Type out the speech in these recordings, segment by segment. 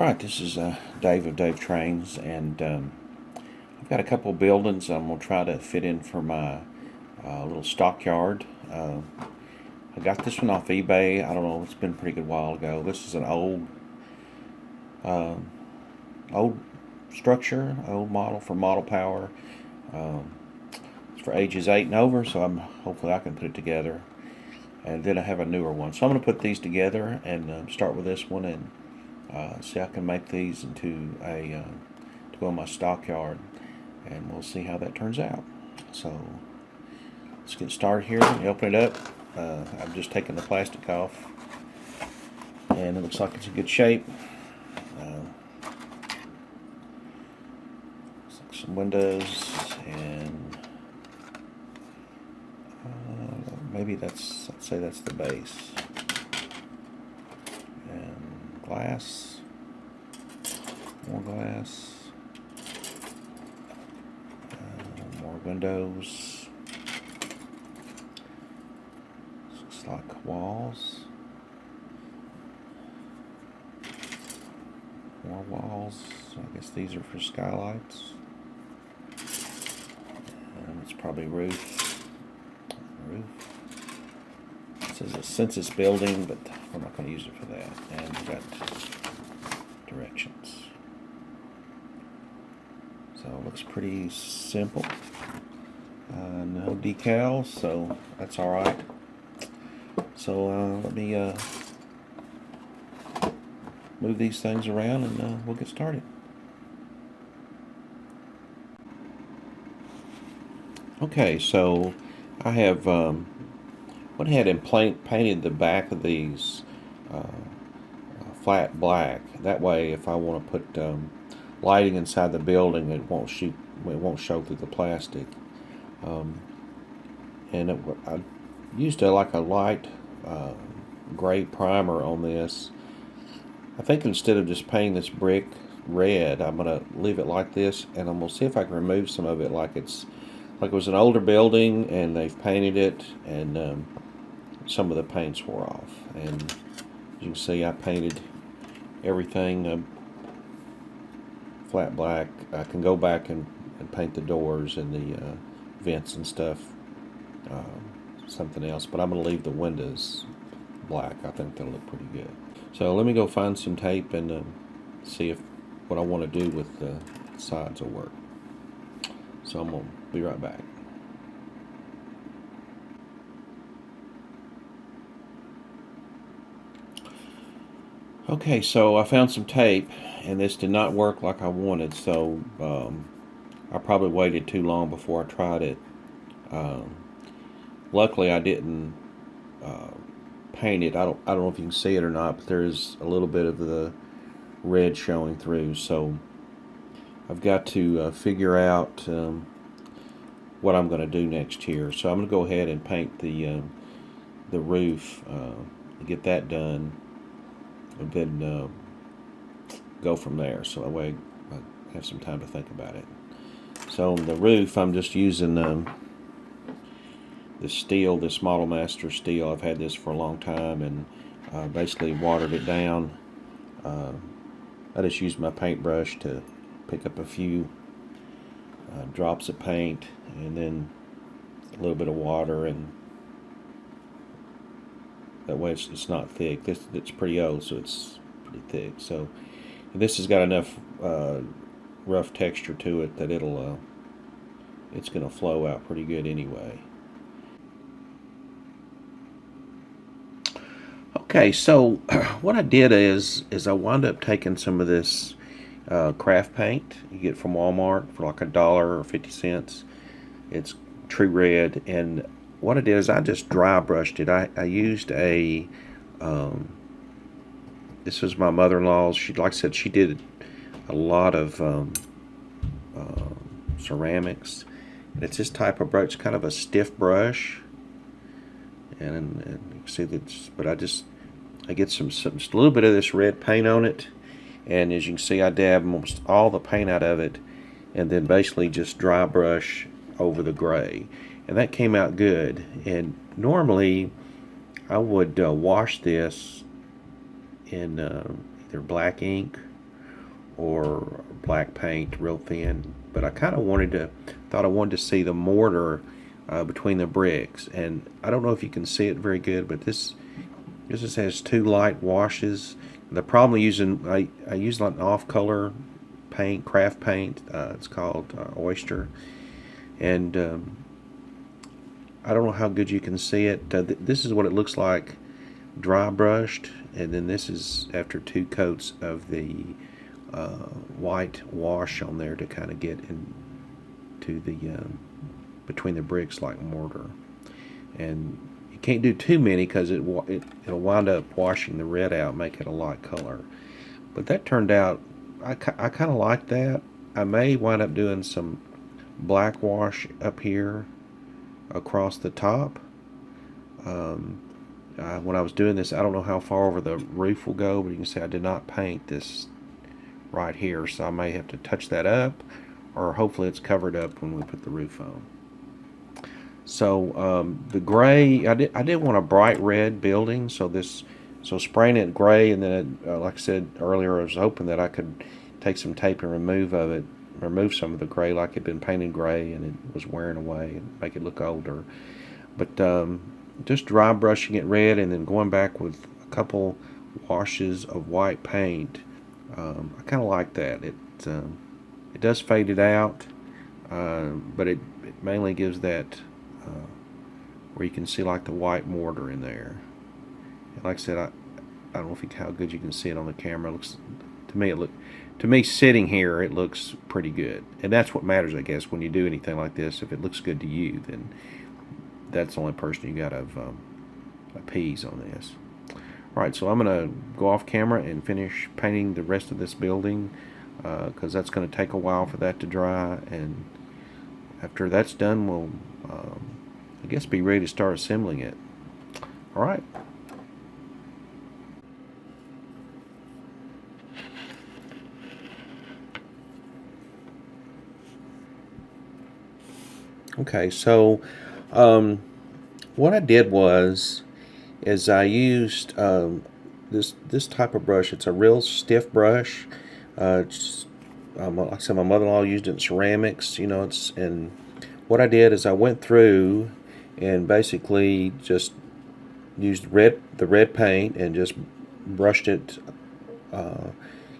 Alright, this is Dave of Dave Trains, and I've got a couple buildings I'm going to try to fit in for my little stockyard. I got this one off eBay. I don't know, it's been a pretty good while ago. This is an uh, old structure, old model for Model Power. It's for ages 8 and over, so hopefully I can put it together. And then I have a newer one. So I'm going to put these together and start with this one and see how I can make these into to go in my stockyard, and we'll see how that turns out. So let's get started here. Let me open it up. I'm just taking the plastic off, and it looks like it's in good shape. Looks like some windows, and maybe I'd say that's the base. And glass, more glass, more windows. Looks like walls, more walls. I guess these are for skylights. And it's probably roof. It says a census building, but we're not going to use it for that. And we've got directions. So it looks pretty simple. No decals, so that's alright. So let me move these things around, and we'll get started. Okay, so I have went ahead and painted the back of these flat black. That way, if I want to put lighting inside the building, it won't show through the plastic. I used like a light gray primer on this. I think instead of just painting this brick red, I'm going to leave it like this, and I'm going to see if I can remove some of it like it was an older building and they've painted it, and some of the paints wore off. And as you can see, I painted everything flat black. I can go back and paint the doors and the vents and stuff something else, but I'm going to leave the windows black. I think they'll look pretty good. So let me go find some tape and see if what I want to do with the sides will work. So I'm going to be right back. Okay, so I found some tape, and this did not work like I wanted, so I probably waited too long before I tried it. Luckily, I didn't paint it. I don't know if you can see it or not, but there's a little bit of the red showing through. So I've got to figure out what I'm going to do next here. So I'm going to go ahead and paint the roof, get that done, and then go from there. So that way I have some time to think about it. So on the roof, I'm just using this steel, this Model Master steel. I've had this for a long time, and basically watered it down. I just used my paintbrush to pick up a few drops of paint, and then a little bit of water, and that way it's not thick. It's pretty old, so it's pretty thick. So this has got enough rough texture to it that it's going to flow out pretty good anyway. Okay, so what I did is I wound up taking some of this craft paint you get from Walmart for like $1 or 50 cents. It's true red, and what I did is I just dry brushed it. I used this was my mother-in-law's. Like I said, she did a lot of ceramics, and it's this type of brush. It's kind of a stiff brush, and you can see that. But I get just a little bit of this red paint on it, and as you can see, I dab almost all the paint out of it, and then basically just dry brush over the gray, and that came out good. And normally I would wash this in either black ink or black paint real thin, but I kind of thought I wanted to see the mortar between the bricks, and I don't know if you can see it very good, but this just has two light washes. The problem I use like an off-color paint, craft paint. It's called Oyster, and I don't know how good you can see it. This is what it looks like dry brushed, and then this is after 2 coats of the white wash on there to kind of get into the between the bricks like mortar. And you can't do too many because it'll wind up washing the red out, make it a light color. But that turned out, I kind of like that. I may wind up doing some black wash up here across the top. When I was doing this, I don't know how far over the roof will go, but you can see I did not paint this right here, so I may have to touch that up, or hopefully it's covered up when we put the roof on. So the gray, I didn't want a bright red building, so spraying it gray, and then like I said earlier, I was hoping that I could take some tape and remove some of the gray, like it had been painted gray and it was wearing away, and make it look older. But just dry brushing it red and then going back with a couple washes of white paint, I kind of like that. It does fade it out, but it mainly gives that where you can see like the white mortar in there. And like I said, I don't know how good you can see it on the camera. It looks to me sitting here, it looks pretty good, and that's what matters, I guess, when you do anything like this. If it looks good to you, then that's the only person you got to appease on this. Alright, so I'm going to go off camera and finish painting the rest of this building, because that's going to take a while for that to dry, and after that's done, we'll I guess be ready to start assembling it. Alright. Okay, so what I did is I used this type of brush. It's a real stiff brush. Like I said, my mother-in-law used it in ceramics. And what I did is I went through and basically just used the red paint and just brushed it. I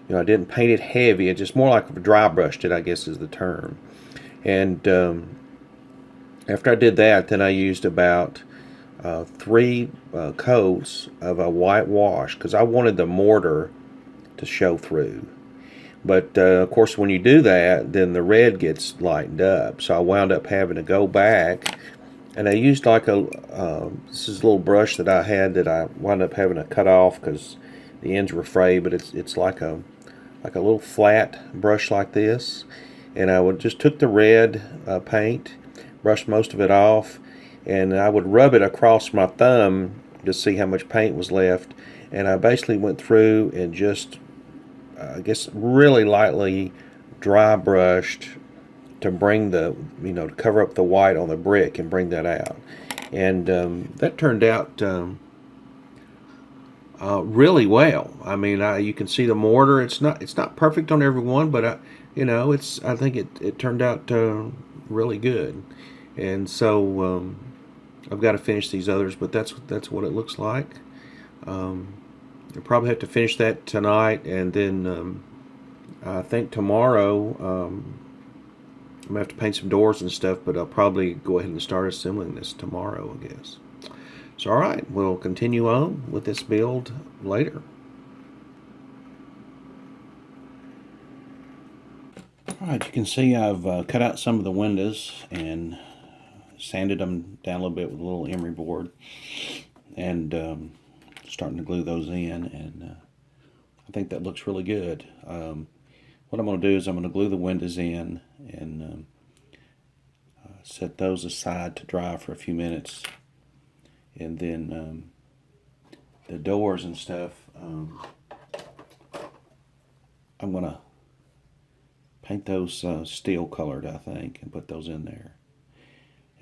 didn't paint it heavy. It just more like dry brushed it, I guess is the term. And after I did that, then I used about 3 coats of a white wash, because I wanted the mortar to show through. But of course, when you do that, then the red gets lightened up. So I wound up having to go back, and I used like this is a little brush that I had that I wound up having to cut off because the ends were frayed. But it's like a little flat brush like this, and I just took the red paint, brushed most of it off, and I would rub it across my thumb to see how much paint was left. And I basically went through and just, I guess, really lightly dry brushed to bring to cover up the white on the brick and bring that out. And that turned out really well. I mean, you can see the mortar. It's not perfect on every one, but I think it turned out really good. And so I've got to finish these others, but that's what it looks like. I'll probably have to finish that tonight, and then I think tomorrow I'm going to have to paint some doors and stuff, but I'll probably go ahead and start assembling this tomorrow, I guess. So alright, we'll continue on with this build later. Alright, you can see I've cut out some of the windows and sanded them down a little bit with a little emery board, and starting to glue those in, and I think that looks really good. What I'm going to do is I'm going to glue the windows in and set those aside to dry for a few minutes, and then the doors and stuff, I'm going to paint those steel colored, I think, and put those in there.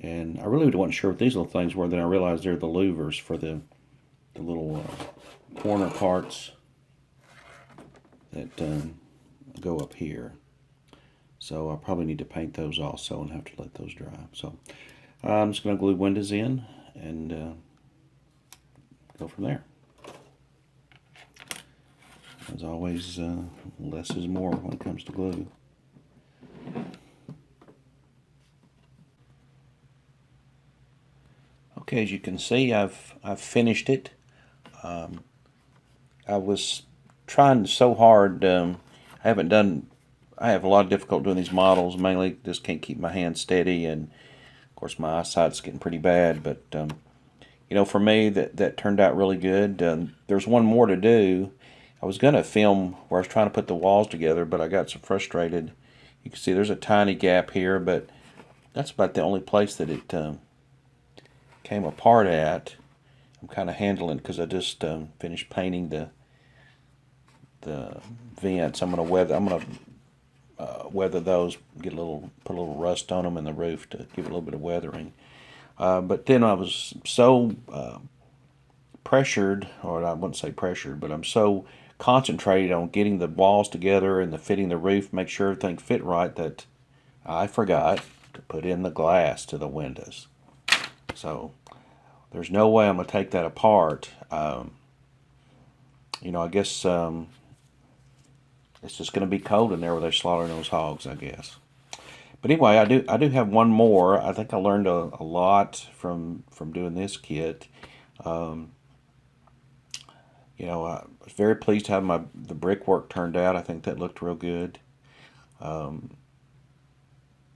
And I really wasn't sure what these little things were. Then I realized they're the louvers for the little corner parts that go up here. So I probably need to paint those also and have to let those dry. So I'm just going to glue windows in and go from there. As always, less is more when it comes to glue. Okay, as you can see, I've finished it. I was trying so hard. I have a lot of difficulty doing these models. Mainly, just can't keep my hand steady, and of course, my eyesight's getting pretty bad. But you know, for me, that turned out really good. There's one more to do. I was going to film where I was trying to put the walls together, but I got so frustrated. You can see there's a tiny gap here, but that's about the only place that it came apart at. I'm kind of handling because I just finished painting the vents. I'm gonna weather those, put a little rust on them in the roof to give it a little bit of weathering. But then I was so pressured, or I wouldn't say pressured, but I'm so concentrated on getting the walls together and fitting the roof, make sure everything fit right, that I forgot to put in the glass to the windows. So there's no way I'm going to take that apart. You know, I guess it's just going to be cold in there where they're slaughtering those hogs, I guess. But anyway, I do have one more. I think I learned a lot from doing this kit. You know, I was very pleased to have the brickwork turned out. I think that looked real good.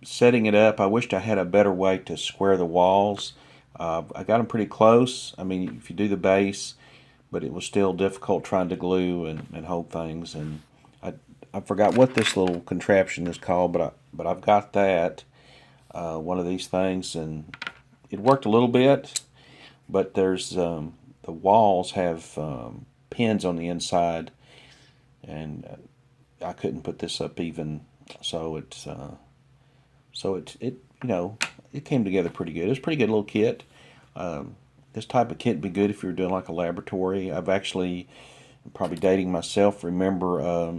Setting it up, I wished I had a better way to square the walls. I got them pretty close. I mean, if you do the base, but it was still difficult trying to glue and hold things. And I forgot what this little contraption is called, but I've got that, one of these things, and it worked a little bit. But there's the walls have pins on the inside, and I couldn't put this up even, so it you know, it came together pretty good. It was a pretty good little kit. This type of kit would be good if you were doing like a laboratory. I've actually, probably dating myself, remember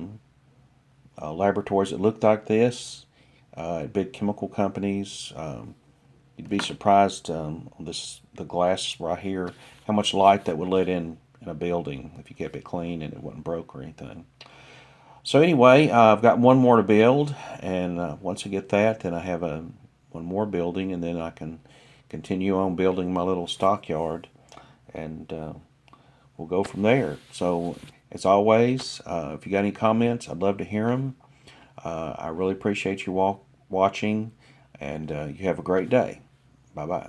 laboratories that looked like this at big chemical companies. You'd be surprised on the glass right here, how much light that would let in a building if you kept it clean and it wasn't broke or anything. So anyway, I've got one more to build, and once I get that, then I have one more building, and then I can continue on building my little stockyard, and we'll go from there. So as always, if you got any comments, I'd love to hear them. I really appreciate you all watching, and you have a great day. Bye-bye.